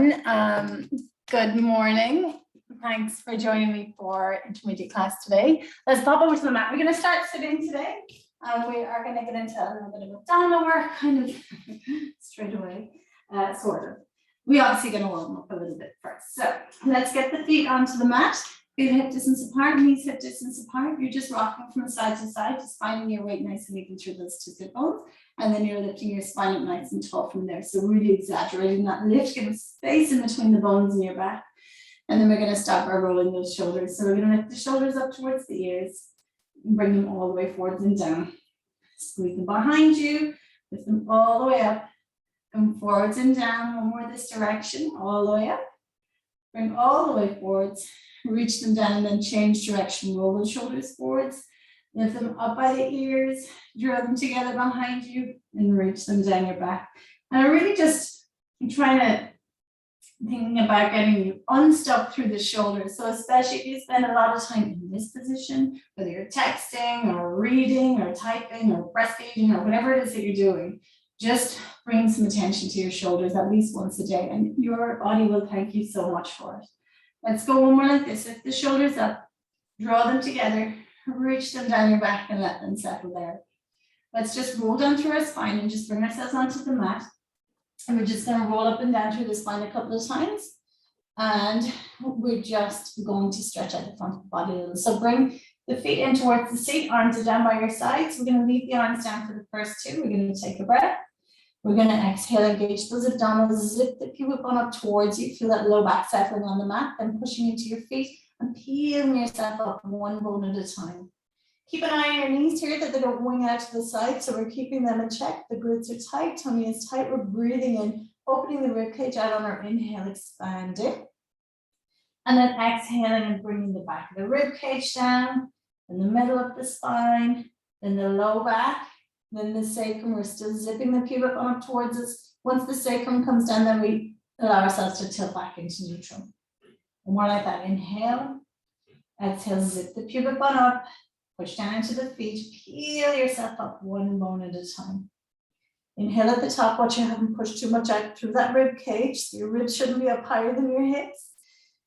Good morning. Thanks for joining me for intermediate class today. Let's pop over to the mat. We're going to start sitting today. We are going to get into a little bit of abdominal work, kind of straight away, sort of. We're obviously going to warm up a little bit first. So let's get the feet onto the mat. Feet hip distance apart, knees hip distance apart. You're just rocking from side to side, just finding your weight nice and even through those two sit bones. And then you're lifting your spine up nice and tall from there. So really exaggerating that lift, give space in between the bones in your back. And then we're going to start by rolling those shoulders. So we're going to lift the shoulders up towards the ears, and bring them all the way forwards and down. Squeeze them behind you, lift them all the way up, come forwards and down. One more this direction, all the way up. Bring all the way forwards, reach them down and then change direction. Roll those shoulders forwards, lift them up by the ears, draw them together behind you and reach them down your back. And I'm really just thinking about getting you unstuck through the shoulders. So especially if you spend a lot of time in this position, whether you're texting or reading or typing or breastfeeding or whatever it is that you're doing, just bring some attention to your shoulders at least once a day and your body will thank you so much for it. Let's go one more like this. Lift the shoulders up, draw them together, reach them down your back and let them settle there. Let's just roll down through our spine and just bring ourselves onto the mat. And we're just going to roll up and down through the spine a couple of times. And we're just going to stretch out the front of the body a little. So bring the feet in towards the seat, arms are down by your sides. We're going to leave the arms down for the first two. We're going to take a breath. We're going to exhale, engage those abdominals, zip the pubic bone up towards you. Feel that low back settling on the mat, then pushing into your feet and peeling yourself up one bone at a time. Keep an eye on your knees here that they don't wing out to the side. So we're keeping them in check. The glutes are tight, tummy is tight. We're breathing in, opening the rib cage out on our inhale, expanding. And then exhaling and bringing the back of the rib cage down, in the middle of the spine, then the low back, then the sacrum. We're still zipping the pubic bone up towards us. Once the sacrum comes down, then we allow ourselves to tilt back into neutral. And more like that. Inhale, exhale, zip the pubic bone up, push down into the feet, peel yourself up one bone at a time. Inhale at the top, watch you haven't pushed too much out through that rib cage. So your ribs shouldn't be up higher than your hips.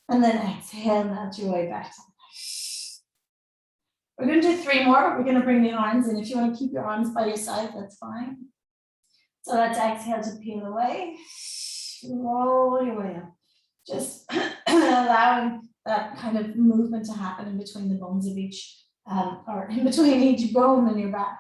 And then exhale, melt your way back down. We're going to do three more. We're going to bring the arms in. If you want to keep your arms by your side, that's fine. So let's exhale to peel away. Roll your way up. Just allowing that kind of movement to happen in between the bones of each, or in between each bone in your back.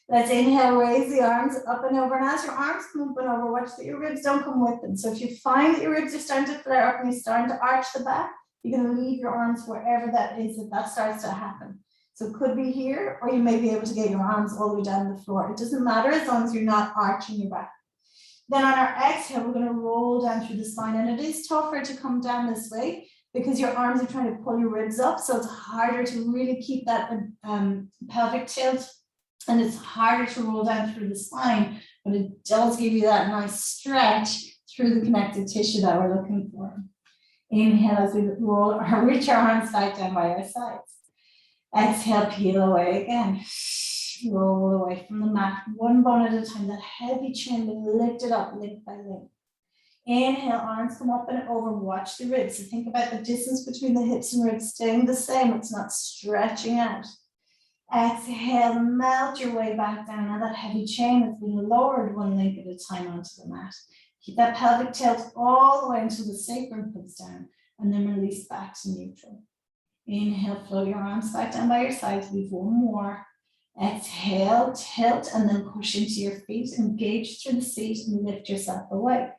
Let's inhale, raise the arms up and over. And as your arms come up and over, watch that your ribs don't come with them. So if you find that your ribs are starting to flare up and you're starting to arch the back, you're going to leave your arms wherever that is, if that starts to happen. So it could be here, or you may be able to get your arms all the way down the floor. It doesn't matter as long as you're not arching your back. Then on our exhale, we're going to roll down through the spine. And it is tougher to come down this way because your arms are trying to pull your ribs up. So it's harder to really keep that pelvic tilt. And it's harder to roll down through the spine, but it does give you that nice stretch through the connective tissue that we're looking for. Inhale as we roll or reach our arms back down by our sides. Exhale, peel away again. Roll away from the mat, one bone at a time. That heavy chin, lift it up, limb by limb. Inhale, arms come up and over, watch the ribs. So think about the distance between the hips and ribs staying the same. It's not stretching out. Exhale, melt your way back down. Now that heavy chain has been lowered one link at a time onto the mat. Keep that pelvic tilt all the way until the sacrum comes down and then release back to neutral. Inhale, flow your arms back down by your sides. Leave one more. Exhale, tilt, and then push into your feet. Engage through the seat and lift yourself away.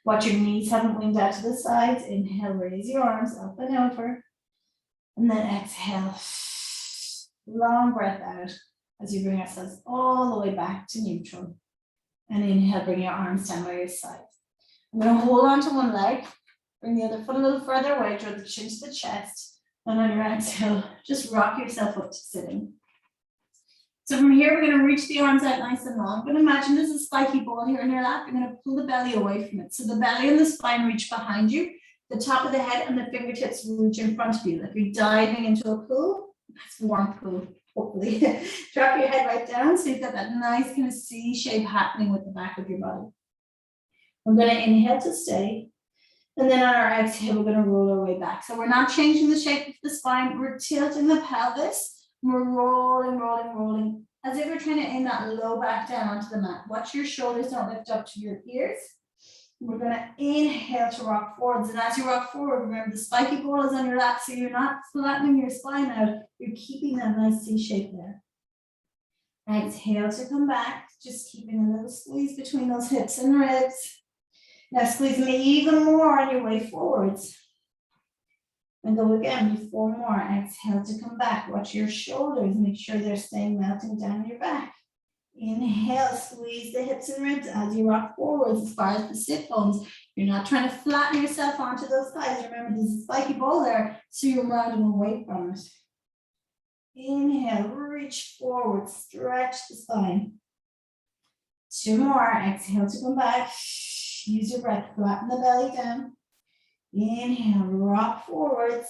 Watch your knees haven't winged out to the sides. Inhale, raise your arms up and over. And then exhale. Long breath out as you bring ourselves all the way back to neutral. And inhale, bring your arms down by your sides. I'm going to hold on to one leg. Bring the other foot a little further away. Draw the chin to the chest. And on your exhale, just rock yourself up to sitting. So from here, we're going to reach the arms out nice and long. I'm going to imagine there's a spiky ball here in your lap. You're going to pull the belly away from it. So the belly and the spine reach behind you. The top of the head and the fingertips reach in front of you. Like you're diving into a pool. Nice warm pool, hopefully. Drop your head right down so you've got that nice kind of C shape happening with the back of your body. We're going to inhale to stay. And then on our exhale, we're going to roll our way back. So we're not changing the shape of the spine. We're tilting the pelvis. We're rolling, rolling, rolling, as if we're trying to aim that low back down onto the mat. Watch your shoulders don't lift up to your ears. We're going to inhale to rock forwards. And as you rock forward, remember the spiky ball is on your lap, so you're not flattening your spine out. You're keeping that nice C shape there. Exhale to come back, just keeping a little squeeze between those hips and ribs. Now squeeze them even more on your way forwards. And go again, do 4 more. Exhale to come back. Watch your shoulders. Make sure they're staying melting down your back. Inhale, squeeze the hips and ribs as you rock forwards as far as the sit bones. You're not trying to flatten yourself onto those thighs. Remember, there's a spiky ball there, so you're rounding away from it. Inhale, reach forward, stretch the spine. 2 more. Exhale to come back. Use your breath, flatten the belly down. Inhale, rock forwards.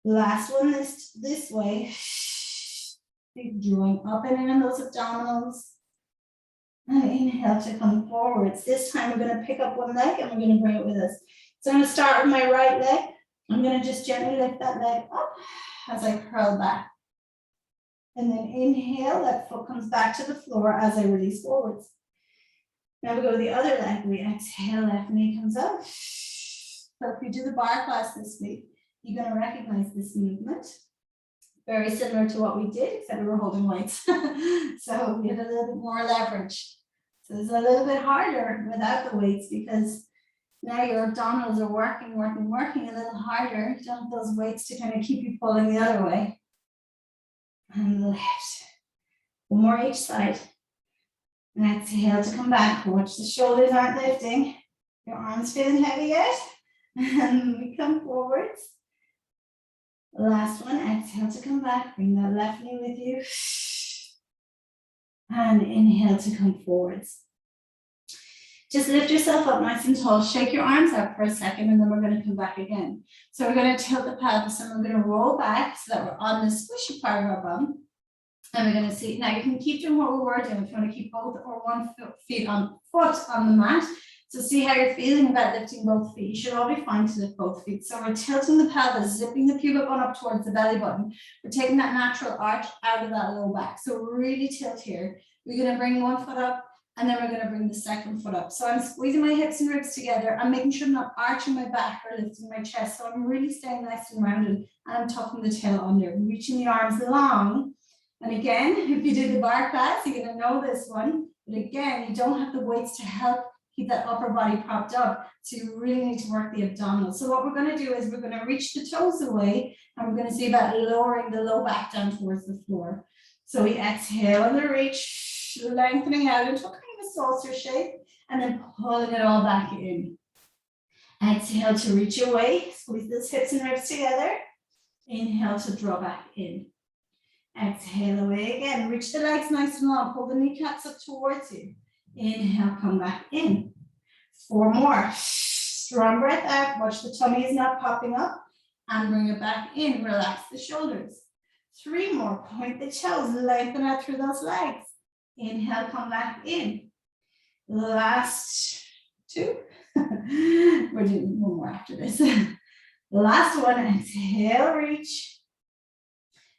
Last one this way. Keep drawing up and in on those abdominals. And inhale to come forwards. This time we're going to pick up one leg and we're going to bring it with us. So I'm going to start with my right leg. I'm going to just gently lift that leg up as I curl back. And then inhale, that foot comes back to the floor as I release forwards. Now we go to the other leg. We exhale, left knee comes up. So if you do the bar class this week, you're going to recognize this movement. Very similar to what we did, except we were holding weights. So we had a little bit more leverage. So it's a little bit harder without the weights because now your abdominals are working a little harder. You don't have those weights to kind of keep you pulling the other way. And lift. 1 more each side. And exhale to come back. Watch the shoulders aren't lifting. Your arms feeling heavy yet? And we come forwards. Last one, exhale to come back. Bring that left knee with you. And inhale to come forwards. Just lift yourself up nice and tall. Shake your arms out for a second, and then we're going to come back again. So we're going to tilt the pelvis, and we're going to roll back so that we're on the squishy part of our bum. And we're going to see, now you can keep doing what we were doing if you want to keep both or one foot on the mat. So see how you're feeling about lifting both feet. You should all be fine to lift both feet. So we're tilting the pelvis, zipping the pubic bone up towards the belly button. We're taking that natural arch out of that low back. So really tilt here. We're going to bring one foot up, and then we're going to bring the second foot up. So I'm squeezing my hips and ribs together. I'm making sure I'm not arching my back or lifting my chest. So I'm really staying nice and rounded, and I'm tucking the tail under, reaching the arms long. And again, if you did the bar class, you're going to know this one. But again, you don't have the weights to help keep that upper body propped up. So you really need to work the abdominals. So what we're going to do is we're going to reach the toes away, and we're going to see about lowering the low back down towards the floor. So we exhale on the reach, lengthening out into a kind of a saucer shape, and then pulling it all back in. Exhale to reach away, squeeze those hips and ribs together. Inhale to draw back in. Exhale away again, reach the legs nice and long, pull the kneecaps up towards you. Inhale, come back in. 4 more. Strong breath out, watch the tummy is not popping up, and bring it back in, relax the shoulders. 3 more, point the toes, lengthen out through those legs. Inhale, come back in. Last 2. We're doing 1 more after this. The last one, exhale, reach.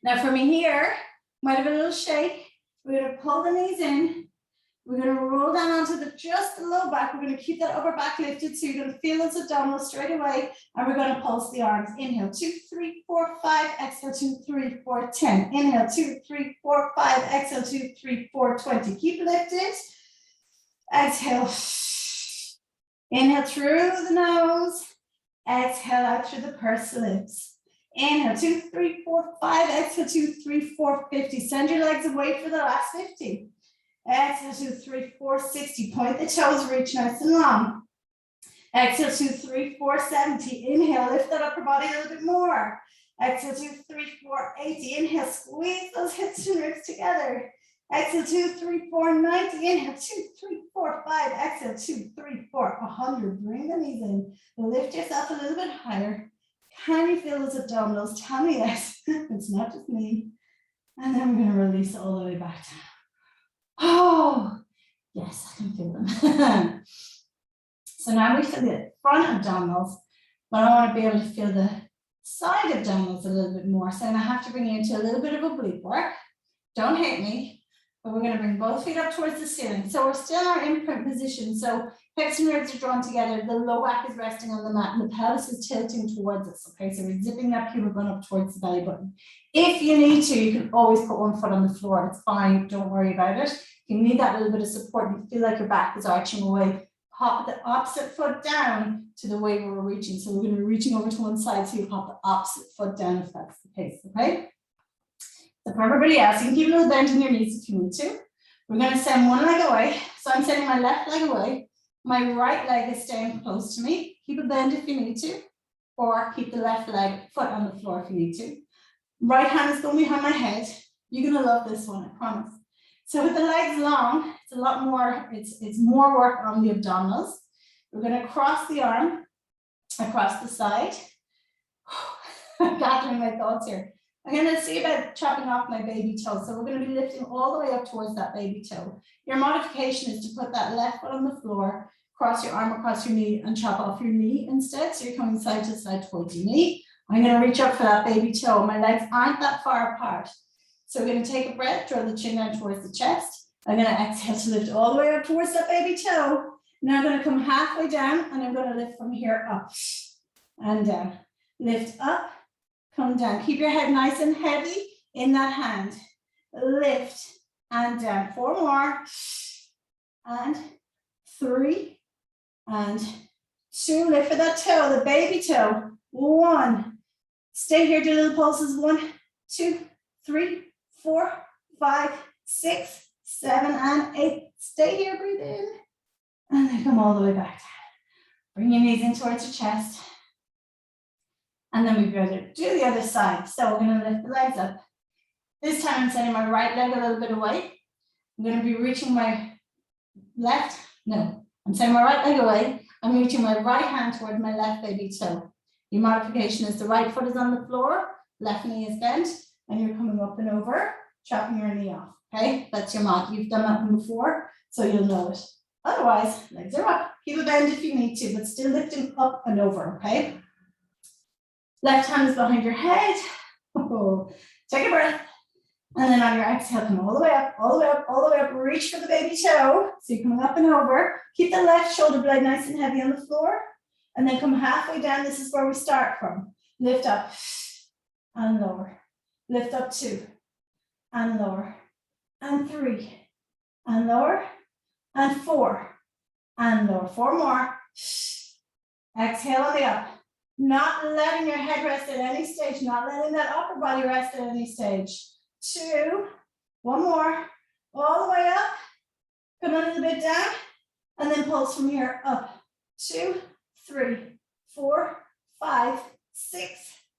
Now from here, might have a little shake. We're going to pull the knees in. We're going to roll down onto just the low back. We're going to keep that upper back lifted. So you're going to feel those abdominals straight away. And we're going to pulse the arms. Inhale, 2, 3, 4, 5. Exhale, 2, 3, 4, 10. Inhale, 2, 3, 4, 5. Exhale, 2, 3, 4, 20. Keep lifted. Exhale. Inhale through the nose. Exhale out through the pursed lips. Inhale, 2, 3, 4, 5. Exhale, 2, 3, 4, 50. Send your legs away for the last 50. Exhale, 2, 3, 4, 60. Point the toes, reach nice and long. Exhale, 2, 3, 4, 70. Inhale, lift that upper body a little bit more. Exhale, 2, 3, 4, 80. Inhale, squeeze those hips and ribs together. Exhale, 2, 3, 4, 90. Inhale, 2, 3, 4, 5. Exhale, 2, 3, 4, 100. Bring the knees in. Lift yourself a little bit higher. Can you feel those abdominals? Tell me yes. It's not just me. And then we're going to release all the way back down. Oh, yes, I can feel them. So now we feel the front abdominals, but I want to be able to feel the side abdominals a little bit more. So I'm going to have to bring you into a little bit of oblique work. Don't hate me, but we're going to bring both feet up towards the ceiling. So we're still in our imprint position. So hips and ribs are drawn together. The low back is resting on the mat and the pelvis is tilting towards us. Okay, so we're zipping that pubic bone up towards the belly button. If you need to, you can always put one foot on the floor. It's fine. Don't worry about it. If you need that little bit of support, you feel like your back is arching away, pop the opposite foot down to the way we're reaching. So we're going to be reaching over to one side, so you pop the opposite foot down if that's the case, okay? So for everybody else, you can keep a little bend in your knees if you need to. We're going to send one leg away. So I'm sending my left leg away. My right leg is staying close to me. Keep a bend if you need to, or keep the left leg foot on the floor if you need to. Right hand is going behind my head. You're going to love this one, I promise. So with the legs long, it's a lot more, it's more work on the abdominals. We're going to cross the arm across the side. I'm gathering my thoughts here. I'm going to see about chopping off my baby toe. So we're going to be lifting all the way up towards that baby toe. Your modification is to put that left foot on the floor, cross your arm across your knee and chop off your knee instead. So you're coming side to side towards your knee. I'm going to reach up for that baby toe. My legs aren't that far apart. So we're going to take a breath, draw the chin down towards the chest. I'm going to exhale to lift all the way up towards that baby toe. Now I'm going to come halfway down and I'm going to lift from here up and down. Lift up, come down. Keep your head nice and heavy in that hand. Lift and down. 4 more. And 3 and 2. Lift for that toe, the baby toe. 1. Stay here, do little pulses. 1, 2, 3, 4, 5, 6, 7, and 8. Stay here, breathe in. And then come all the way back down. Bring your knees in towards your chest. And then we're going to do the other side. So we're going to lift the legs up. This time I'm sending my right leg a little bit away. I'm going to be reaching my I'm sending my right leg away. I'm reaching my right hand towards my left baby toe. Your modification is the right foot is on the floor, left knee is bent, and you're coming up and over, chopping your knee off. Okay, that's your mod. You've done that one before, so you'll know it. Otherwise, legs are up. Keep a bend if you need to, but still lifting up and over, okay? Left hand is behind your head. Oh, take a breath. And then on your exhale, come all the way up, all the way up, all the way up. Reach for the baby toe. So you're coming up and over. Keep the left shoulder blade nice and heavy on the floor. And then come halfway down. This is where we start from. Lift up and lower. Lift up 2 and lower. And 3 and lower. And 4 and lower. 4 more. Exhale on the up. Not letting your head rest at any stage. Not letting that upper body rest at any stage. 2, 1 more, all the way up, come a little bit down, and then pulse from here up. 2, 3, 4, 5, 6,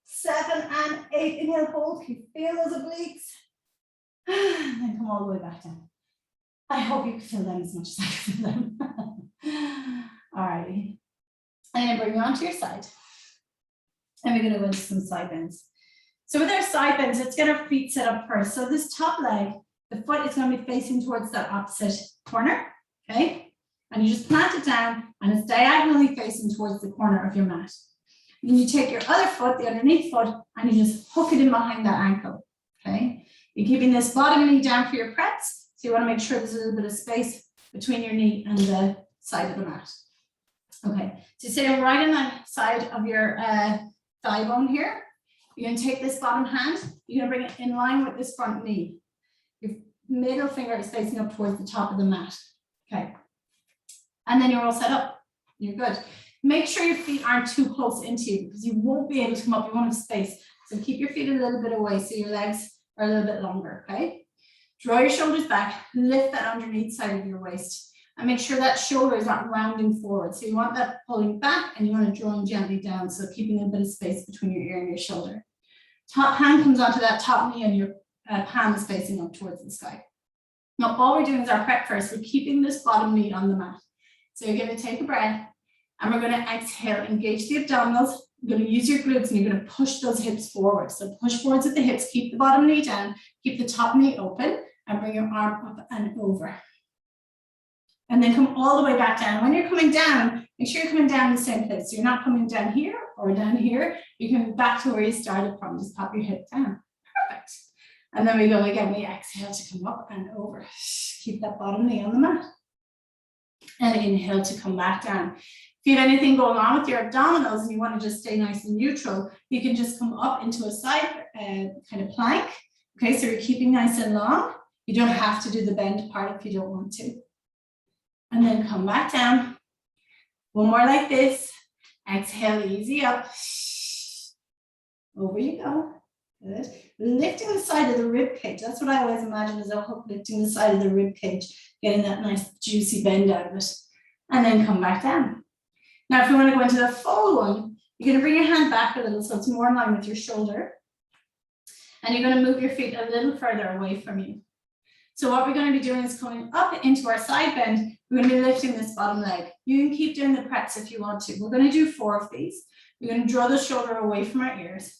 7, and 8. Inhale, hold. You feel those obliques. And then come all the way back down. I hope you can feel them as much as I can feel them. All righty. I'm going to bring you onto your side. And we're going to go into some side bends. So with our side bends, let's get our feet set up first. So this top leg, the foot is going to be facing towards that opposite corner, okay? And you just plant it down and it's diagonally facing towards the corner of your mat. Then you take your other foot, the underneath foot, and you just hook it in behind that ankle, okay? You're keeping this bottom knee down for your preps. So you want to make sure there's a little bit of space between your knee and the side of the mat. Okay, so sitting right on that side of your thigh bone here. You're going to take this bottom hand, you're going to bring it in line with this front knee. Your middle finger is facing up towards the top of the mat. Okay. And then you're all set up. You're good. Make sure your feet aren't too close into you because you won't be able to come up. You won't have space. So keep your feet a little bit away so your legs are a little bit longer. Okay. Draw your shoulders back, lift that underneath side of your waist. And make sure that shoulder is not rounding forward. So you want that pulling back and you want to draw gently down. So keeping a bit of space between your ear and your shoulder. Top hand comes onto that top knee and your palm is facing up towards the sky. Now all we're doing is our prep first. We're keeping this bottom knee on the mat. So you're going to take a breath and we're going to exhale, engage the abdominals. You're going to use your glutes and you're going to push those hips forward. So push forwards at the hips, keep the bottom knee down, keep the top knee open and bring your arm up and over. And then come all the way back down. When you're coming down, Make sure you're coming down in the same place. So you're not coming down here or down here. You're coming back to where you started from. Just pop your hip down. Perfect. And then we go again. We exhale to come up and over. Keep that bottom knee on the mat. And inhale to come back down. If you have anything going on with your abdominals and you want to just stay nice and neutral, you can just come up into a side kind of plank. Okay, so you're keeping nice and long. You don't have to do the bend part if you don't want to. And then come back down. One more like this. Exhale, easy up. Over you go. Good. Lifting the side of the rib cage. That's what I always imagine as a hook, lifting the side of the rib cage, getting that nice juicy bend out of it. And then come back down. Now, if you want to go into the full one, you're going to bring your hand back a little so it's more in line with your shoulder. And you're going to move your feet a little further away from you. So what we're going to be doing is coming up into our side bend. We're going to be lifting this bottom leg. You can keep doing the press if you want to. We're going to do 4 of these. We're going to draw the shoulder away from our ears.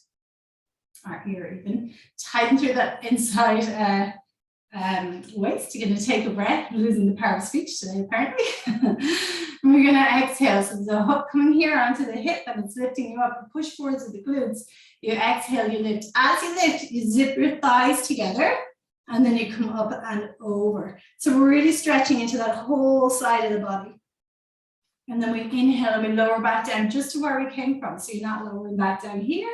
Our ear even. Tighten through that inside waist. You're going to take a breath. I'm losing the power of speech today, apparently. We're going to exhale. So there's a hook coming here onto the hip and it's lifting you up. You push forwards with the glutes. You exhale, you lift. As you lift, you zip your thighs together and then you come up and over. So we're really stretching into that whole side of the body. And then we inhale and we lower back down just to where we came from. So you're not lowering back down here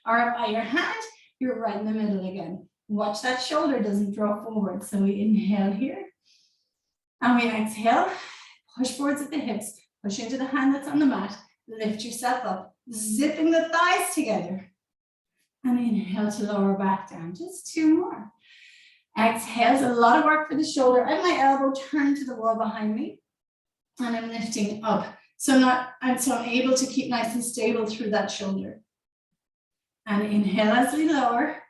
or up by your hand. You're right in the middle again. Watch that shoulder doesn't drop forward. So we inhale here and we exhale. Push forwards at the hips. Push into the hand that's on the mat. Lift yourself up. Zipping the thighs together. And inhale to lower back down. Just 2 more. Exhale. It's a lot of work for the shoulder. And my elbow turned to the wall behind me. And I'm lifting up. So I'm able to keep nice and stable through that shoulder. And inhale as we lower.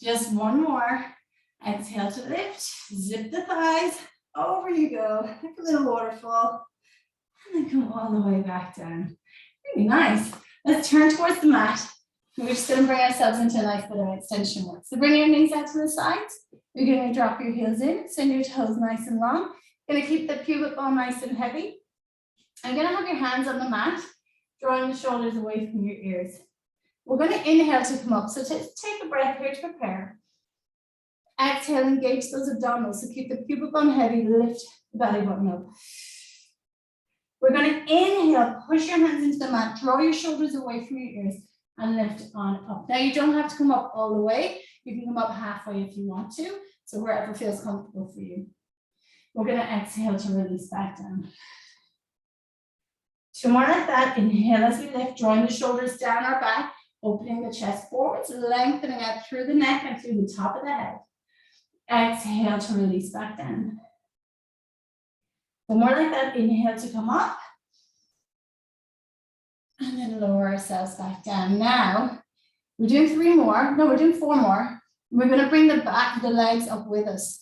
Just 1 more. Exhale to lift. Zip the thighs. Over you go. Like a little waterfall. And then come all the way back down. Really nice. Let's turn towards the mat. We're just going to bring ourselves into a nice bit of extension work. So bring your knees out to the sides. You're going to drop your heels in. Send your toes nice and long. Going to keep the pubic bone nice and heavy. I'm going to have your hands on the mat, drawing the shoulders away from your ears. We're going to inhale to come up. So take a breath here to prepare. Exhale, engage those abdominals. So keep the pubic bone heavy, lift the belly button up. We're going to inhale, push your hands into the mat, draw your shoulders away from your ears, and lift on up. Now you don't have to come up all the way. You can come up halfway if you want to. So wherever feels comfortable for you. We're going to exhale to release back down. 2 more like that. Inhale as we lift, drawing the shoulders down our back, opening the chest forwards, lengthening out through the neck and through the top of the head. Exhale to release back down. 1 more like that. Inhale to come up. And then lower ourselves back down. Now, we're doing 3 more. No, we're doing 4 more. We're going to bring the legs up with us.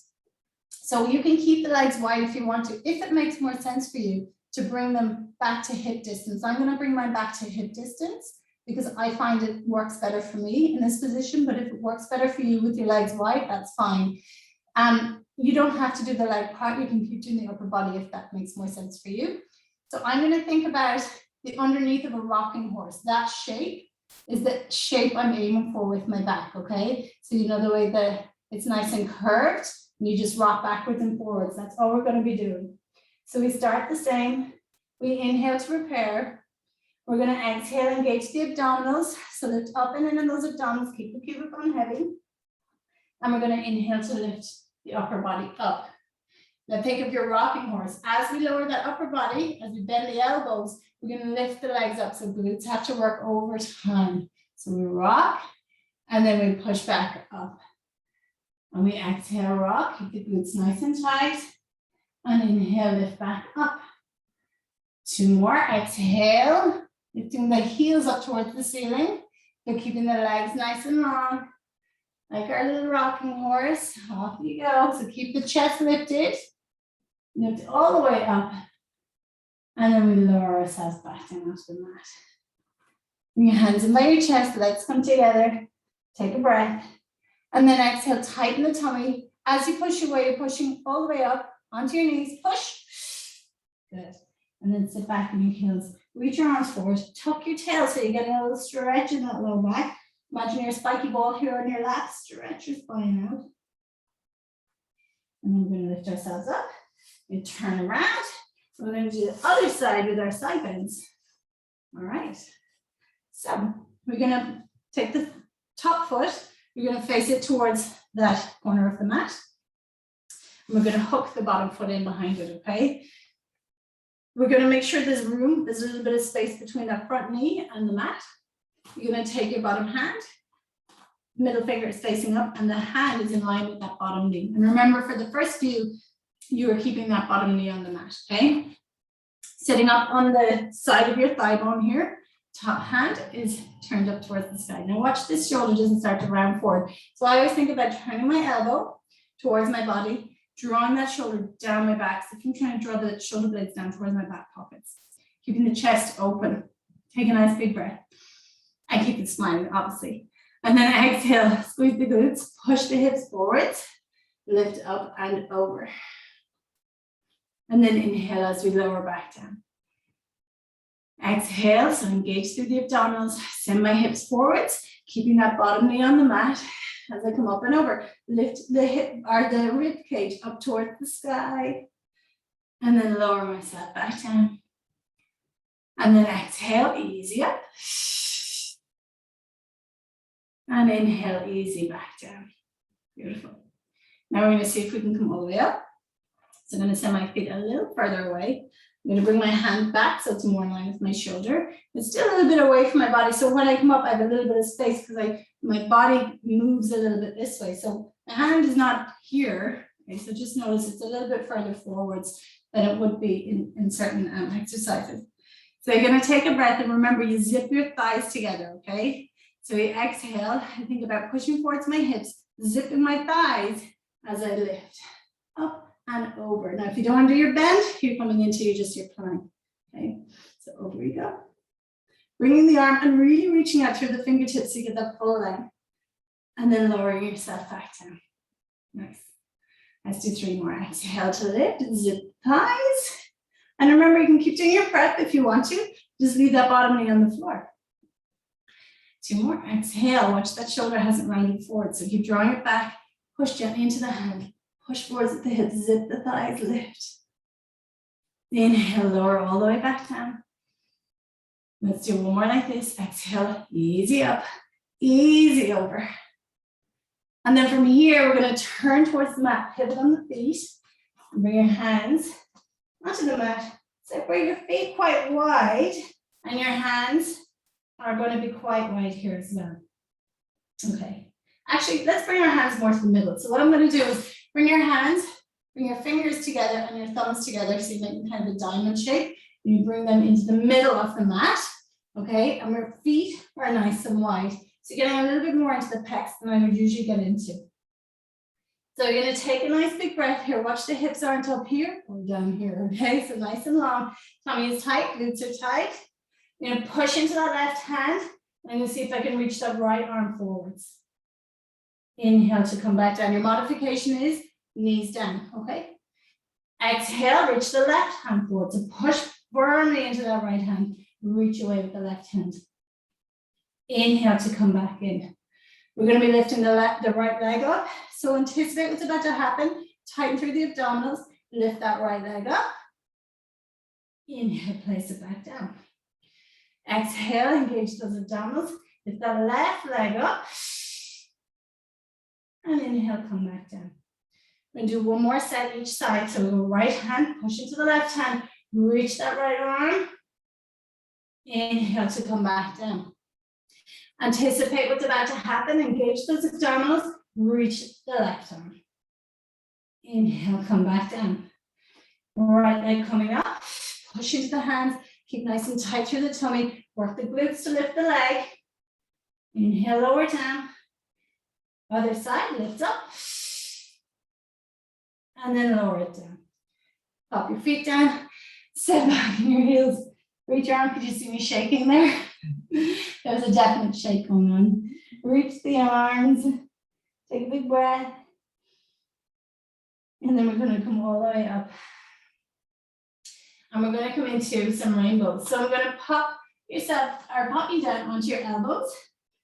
So you can keep the legs wide if you want to. If it makes more sense for you to bring them back to hip distance. I'm going to bring mine back to hip distance because I find it works better for me in this position. But if it works better for you with your legs wide, that's fine. You don't have to do the leg part. You can keep doing the upper body if that makes more sense for you. So I'm going to think about the underneath of a rocking horse. That shape is the shape I'm aiming for with my back, okay? So you know the way that it's nice and curved, and you just rock backwards and forwards. That's all we're going to be doing. So we start the same. We inhale to prepare. We're going to exhale, engage the abdominals. So lift up and in those abdominals, keep the pubic bone heavy. And we're going to inhale to lift the upper body up. Now think of your rocking horse. As we lower that upper body, as we bend the elbows, we're going to lift the legs up. So glutes have to work over time. So we rock and then we push back up. And we exhale, rock, keep the glutes nice and tight. And inhale, lift back up. 2 more, exhale, lifting the heels up towards the ceiling. But keeping the legs nice and long. Like our little rocking horse, off you go. So keep the chest lifted, lift all the way up. And then we lower ourselves back down onto the mat. Bring your hands in by your chest, legs come together. Take a breath. And then exhale, tighten the tummy. As you push away, you're pushing all the way up onto your knees. Push. Good. And then sit back in your heels. Reach your arms forward, tuck your tail so you're getting a little stretch in that low back. Imagine your spiky ball here on your lap, stretch your spine out. And then we're going to lift ourselves up. We turn around. We're going to do the other side with our side bends. All right. So we're going to take the top foot. You're going to face it towards that corner of the mat. And we're going to hook the bottom foot in behind it, okay? We're going to make sure there's room, there's a little bit of space between that front knee and the mat. You're going to take your bottom hand, middle finger is facing up, and the hand is in line with that bottom knee. And remember, for the first view, you are keeping that bottom knee on the mat, okay? Sitting up on the side of your thigh bone here, top hand is turned up towards the sky. Now watch this shoulder doesn't start to round forward. So I always think about turning my elbow towards my body, drawing that shoulder down my back. So if I'm trying to draw the shoulder blades down towards my back pockets, keeping the chest open, take a nice big breath. I keep it smiling, obviously. And then exhale, squeeze the glutes, push the hips forwards, lift up and over. And then inhale as we lower back down. Exhale, so engage through the abdominals, send my hips forwards, keeping that bottom knee on the mat as I come up and over. Lift the hip or the rib cage up towards the sky, and then lower myself back down. And then exhale, easy up. And inhale, easy back down. Beautiful. Now we're going to see if we can come all the way up. So I'm going to send my feet a little further away. I'm going to bring my hand back so it's more in line with my shoulder. It's still a little bit away from my body. So when I come up, I have a little bit of space because my body moves a little bit this way. So the hand is not here. Okay, so just notice it's a little bit further forwards than it would be in certain exercises. So you're going to take a breath and remember you zip your thighs together, okay? So you exhale and think about pushing forward to my hips, zipping my thighs as I lift up and over. Now, if you don't want to do your bend, you're coming into just your plank, okay? So over you go. Bringing the arm and really reaching out through the fingertips so you get that full length. And then lowering yourself back down. Nice. Let's do 3 more. Exhale to lift, zip thighs. And remember, you can keep doing your prep if you want to. Just leave that bottom knee on the floor. 2 more. Exhale. Watch that shoulder hasn't rounded forward. So keep drawing it back. Push gently into the hand. Push forwards at the hips. Zip the thighs. Lift. Inhale. Lower all the way back down. Let's do 1 more like this. Exhale. Easy up. Easy over. And then from here, we're going to turn towards the mat. Pivot on the feet. And bring your hands onto the mat. Separate your feet quite wide. And your hands are going to be quite wide here as well. Okay. Actually, let's bring our hands more to the middle. So what I'm going to do is bring your hands, bring your fingers together and your thumbs together. So you make kind of a diamond shape. You bring them into the middle of the mat. Okay. And your feet are nice and wide. So you're getting a little bit more into the pecs than I would usually get into. So you're going to take a nice big breath here. Watch the hips aren't up here or down here. Okay. So nice and long. Tummy is tight. Glutes are tight. You're going to push into that left hand. I'm going to see if I can reach that right arm forwards. Inhale to come back down. Your modification is knees down, okay? Exhale, reach the left hand forward. So push firmly into that right hand. Reach away with the left hand. Inhale to come back in. We're going to be lifting the right leg up. So anticipate what's about to happen. Tighten through the abdominals. Lift that right leg up. Inhale, place it back down. Exhale, engage those abdominals. Lift that left leg up. And inhale, come back down. We're going to do 1 more set each side. So we'll go right hand, push into the left hand, reach that right arm. Inhale to come back down. Anticipate what's about to happen. Engage those abdominals, reach the left arm. Inhale, come back down. Right leg coming up, push into the hands, keep nice and tight through the tummy, work the glutes to lift the leg. Inhale, lower down. Other side, lift up. And then lower it down. Pop your feet down, sit back in your heels. Reach your arm, could you see me shaking there? There was a definite shake going on. Reach the arms, take a big breath. And then we're going to come all the way up. And we're gonna come into some rainbows. So I'm gonna pop you down onto your elbows.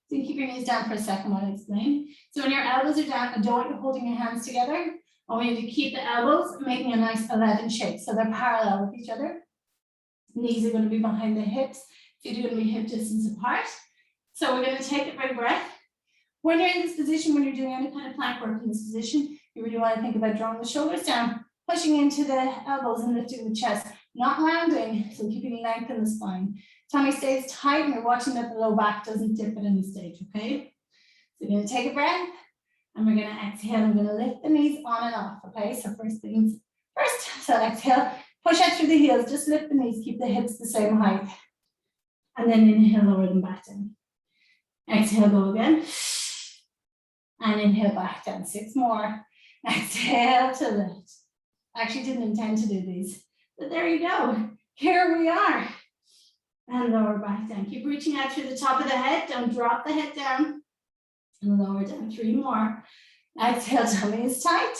So you keep your knees down for a second while I explain. So when your elbows are down, I don't want you holding your hands together. I want you to keep the elbows making a nice 11 shape. So they're parallel with each other. Knees are going to be behind the hips. Feet are going to be hip distance apart. So we're going to take a big breath. When you're in this position, when you're doing any kind of plank work in this position, you really want to think about drawing the shoulders down, pushing into the elbows and lifting the chest, not landing, so keeping length in the spine. Tummy stays tight and you're watching that the low back doesn't dip at any stage, okay? So you're going to take a breath and we're going to exhale. I'm going to lift the knees on and off, okay? So first things first. So exhale, push out through the heels, just lift the knees, keep the hips the same height. And then inhale, lower them back down. Exhale, go again. And inhale back down, 6 more. Exhale to lift. Actually didn't intend to do these, but there you go. Here we are. And lower back down. Keep reaching out through the top of the head. Don't drop the head down. And lower down, 3 more. Exhale, tummy is tight.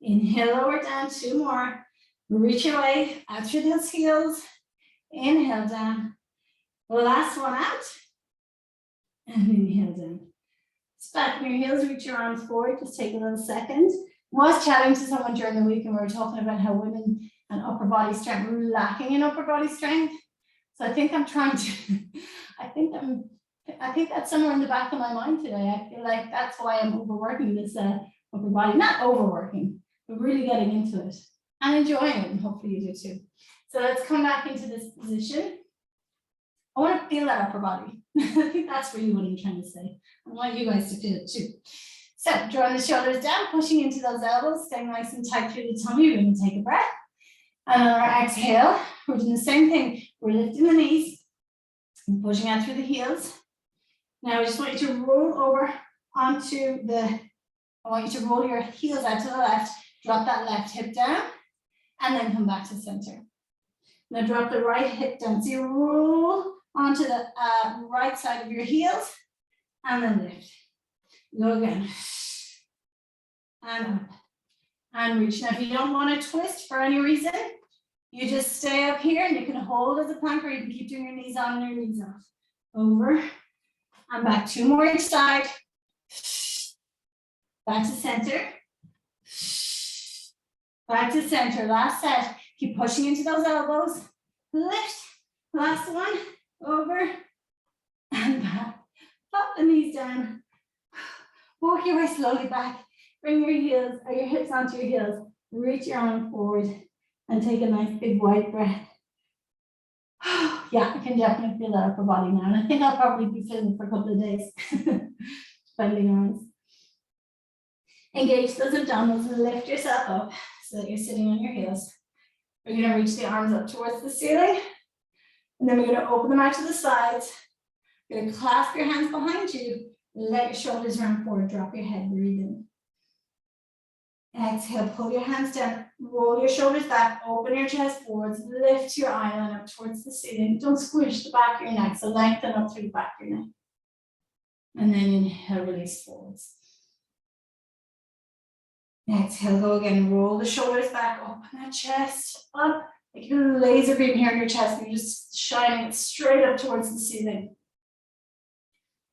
Inhale, lower down, 2 more. Reach your way out through those heels. Inhale down. The last one out. And inhale down. Back in your heels, reach your arms forward. Just take a little second. I was chatting to someone during the week and we were talking about how women and upper body strength were lacking in upper body strength. So I think I'm trying to, I think that's somewhere in the back of my mind today. I feel like that's why I'm overworking this upper body, not overworking, but really getting into it and enjoying it, and hopefully you do too. So let's come back into this position. I want to feel that upper body. I think that's really what I'm trying to say. I want you guys to feel it too. So drawing the shoulders down, pushing into those elbows, staying nice and tight through the tummy. We're going to take a breath. And on our exhale, we're doing the same thing. We're lifting the knees and pushing out through the heels. Now I just want you to roll over onto the, I want you to roll your heels out to the left, drop that left hip down, and then come back to center. Now drop the right hip down. So you roll onto the right side of your heels, and then lift. Go again. And up. And reach. Now if you don't want to twist for any reason, you just stay up here and you can hold as a plank, or you can keep doing your knees on and your knees off. Over and back. 2 more each side. Back to center. Back to center. Last set. Keep pushing into those elbows. Lift. Last one. Over and back. Pop the knees down. Walk your way slowly back. Bring your heels or your hips onto your heels. Reach your arm forward and take a nice big wide breath. Yeah, I can definitely feel that upper body now. And I think I'll probably be feeling it for a couple of days. Bending arms. Engage those abdominals and lift yourself up so that you're sitting on your heels. We're going to reach the arms up towards the ceiling. And then we're going to open them out to the sides. You're going to clasp your hands behind you. Let your shoulders round forward. Drop your head. Breathe in. Exhale. Pull your hands down. Roll your shoulders back. Open your chest forwards. Lift your eye line up towards the ceiling. Don't squish the back of your neck. So lengthen up through the back of your neck. And then inhale. Release forwards. Exhale. Go again. Roll the shoulders back. Open that chest up. Like you're laser beam here in your chest. And you're just shining it straight up towards the ceiling.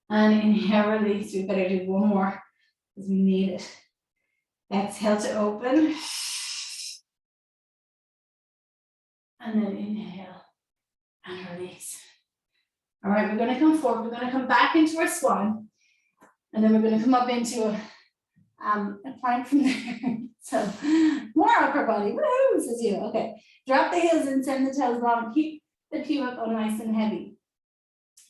And inhale, release. We better do one more because we need it. Exhale to open. And then inhale and release. All right, we're going to come forward. We're going to come back into our swan. And then we're going to come up into a plank from there. So more upper body. Woo, says you. Okay. Drop the heels and send the toes long. Keep the pubic bone nice and heavy.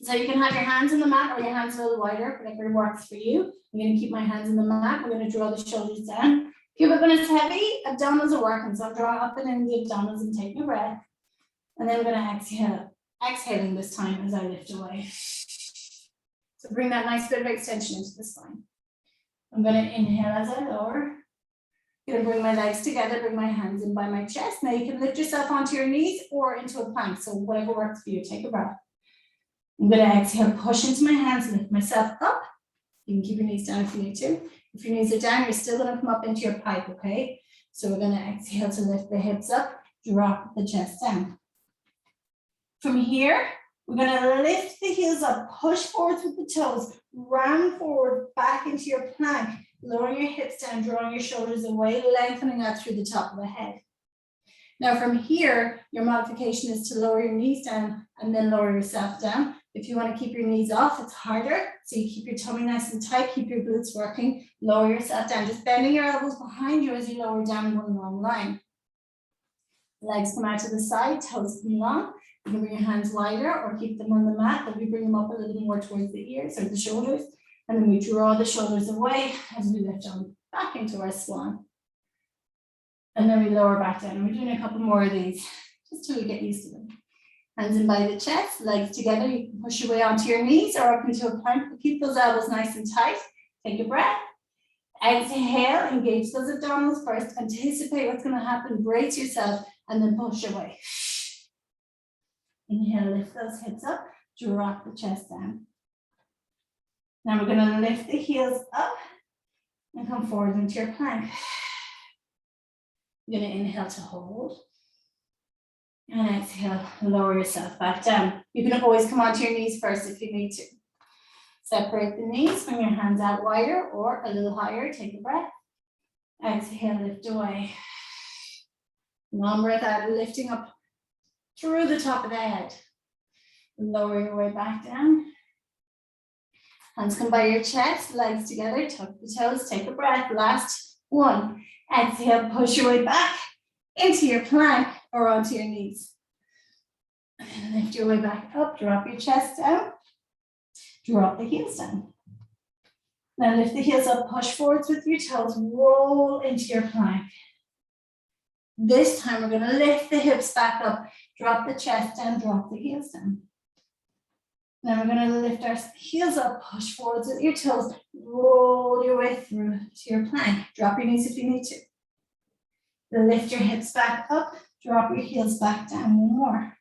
So you can have your hands in the mat or your hands a little wider, whatever works for you. I'm going to keep my hands in the mat. We're going to draw the shoulders down. Pubic bone is heavy, abdominals are working. So I'm drawing up and in the abdominals and taking a breath. And then we're going to exhale, exhaling this time as I lift away. So bring that nice bit of extension into the spine. I'm going to inhale as I lower. I'm going to bring my legs together, bring my hands in by my chest. Now you can lift yourself onto your knees or into a plank. So whatever works for you, take a breath. I'm going to exhale, push into my hands, lift myself up. You can keep your knees down if you need to. If your knees are down, you're still going to come up into your pike, okay? So we're going to exhale to lift the hips up. drop the chest down. From here, we're gonna lift the heels up, push forwards with the toes, round forward, back into your plank, lowering your hips down, drawing your shoulders away, lengthening out through the top of the head. Now from here, your modification is to lower your knees down and then lower yourself down. If you want to keep your knees off, it's harder. So you keep your tummy nice and tight, keep your glutes working, lower yourself down, just bending your elbows behind you as you lower down in one long line. Legs come out to the side, toes come long. You can bring your hands wider or keep them on the mat, but we bring them up a little more towards the ears or the shoulders. And then we draw the shoulders away as we lift on back into our swan. And then we lower back down. And we're doing a couple more of these, just till we get used to them. Hands in by the chest, legs together. You can push your way onto your knees or up into a plank, but keep those elbows nice and tight. Take a breath. Exhale, engage those abdominals first. Anticipate what's going to happen. Brace yourself and then push away. Inhale, lift those hips up. Drop the chest down. Now we're going to lift the heels up and come forward into your plank. You're going to inhale to hold. And exhale, lower yourself back down. You can always come onto your knees first if you need to. Separate the knees, bring your hands out wider or a little higher. Take a breath. Exhale, lift away. Long breath out, lifting up through the top of the head. Lower your way back down. Hands come by your chest, legs together, tuck the toes, take a breath. Last one. Exhale, push your way back into your plank or onto your knees. And lift your way back up, drop your chest down, drop the heels down. Now lift the heels up, push forwards with your toes, roll into your plank. This time we're going to lift the hips back up, drop the chest down, drop the heels down. Now we're going to lift our heels up, push forwards with your toes, roll your way through to your plank. Drop your knees if you need to. Then lift your hips back up, drop your heels back down. One more.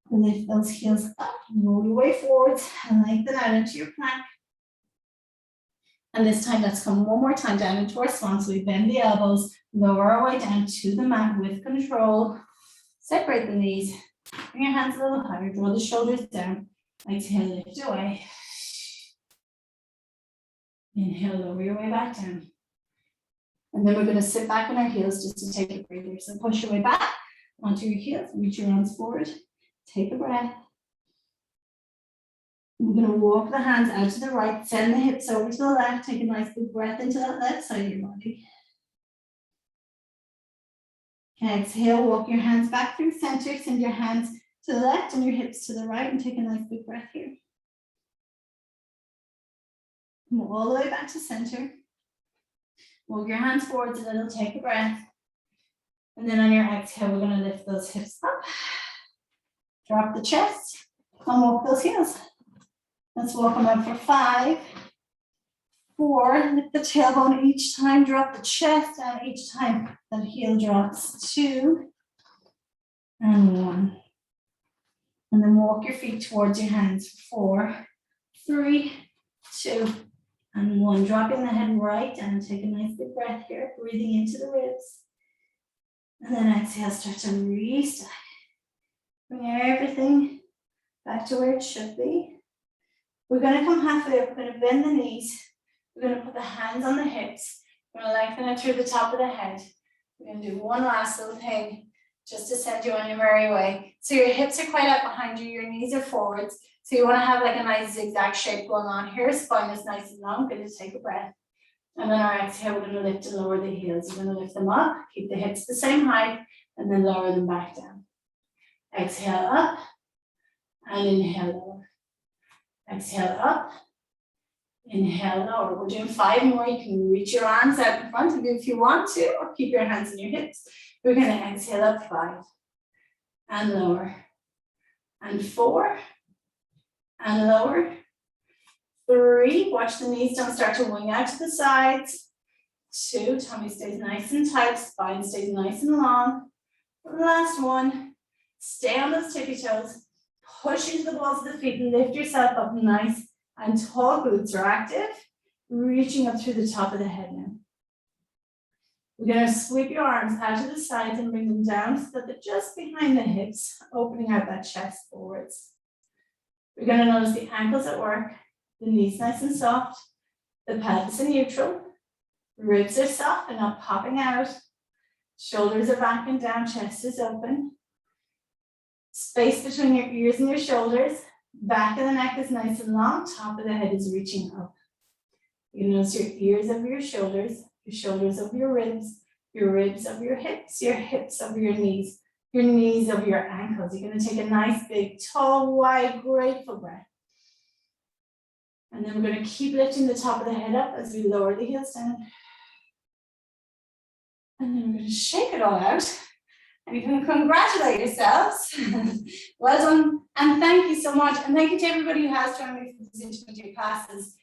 Lift those heels up, roll your way forwards, and lengthen out into your plank. And this time, let's come one more time down into our swan. So we bend the elbows, lower our way down to the mat with control. Separate the knees. Bring your hands a little higher, draw the shoulders down. Exhale, lift away. Inhale, lower your way back down. And then we're going to sit back on our heels just to take a breather. So push your way back onto your heels, reach your arms forward, take a breath. We're going to walk the hands out to the right, send the hips over to the left, take a nice big breath into that left side of your body. Exhale, walk your hands back through center, send your hands to the left and your hips to the right, and take a nice big breath here. Come all the way back to center. Walk your hands forwards a little, take a breath. And then on your exhale, we're going to lift those hips up. Drop the chest and walk those heels. Let's walk them out for 5, 4, lift the tailbone each time, drop the chest down each time that heel drops. 2 and 1. And then walk your feet towards your hands. 4, 3, 2, and 1. Dropping the head right down. Take a nice big breath here, breathing into the ribs. And then exhale, start to restart. Bring everything back to where it should be. We're going to come halfway up. We're going to bend the knees. We're going to put the hands on the hips. We're going to lengthen it through the top of the head. We're going to do one last little thing just to send you on your merry way. So your hips are quite out behind you. Your knees are forwards. So you want to have like a nice zigzag shape going on here. Spine is nice and long. Good to take a breath. And then our exhale, we're going to lift and lower the heels. We're going to lift them up, keep the hips the same height, and then lower them back down. Exhale up, and inhale lower. Exhale up, inhale lower. We're doing 5 more. You can reach your arms out in front of you if you want to, or keep your hands in your hips. We're going to exhale up 5, and lower, and 4, and lower. 3, watch the knees don't start to wing out to the sides. 2, tummy stays nice and tight, spine stays nice and long. Last one, stay on those tippy toes, push into the balls of the feet, lift yourself up nice and tall. Glutes are active, reaching up through the top of the head now. We're going to sweep your arms out to the sides and bring them down so that they're just behind the hips, opening out that chest forwards. We're going to notice the ankles at work, the knees nice and soft, the pelvis in neutral, ribs are soft and not popping out, shoulders are back and down, chest is open. Space between your ears and your shoulders, back of the neck is nice and long, top of the head is reaching up. You notice your ears over your shoulders over your ribs over your hips over your knees over your ankles. You're going to take a nice, big, tall, wide, grateful breath. And then we're going to keep lifting the top of the head up as we lower the heels down. And then we're going to shake it all out. And you can congratulate yourselves. Well done. And thank you so much. And thank you to everybody who has joined me for these intermediate classes.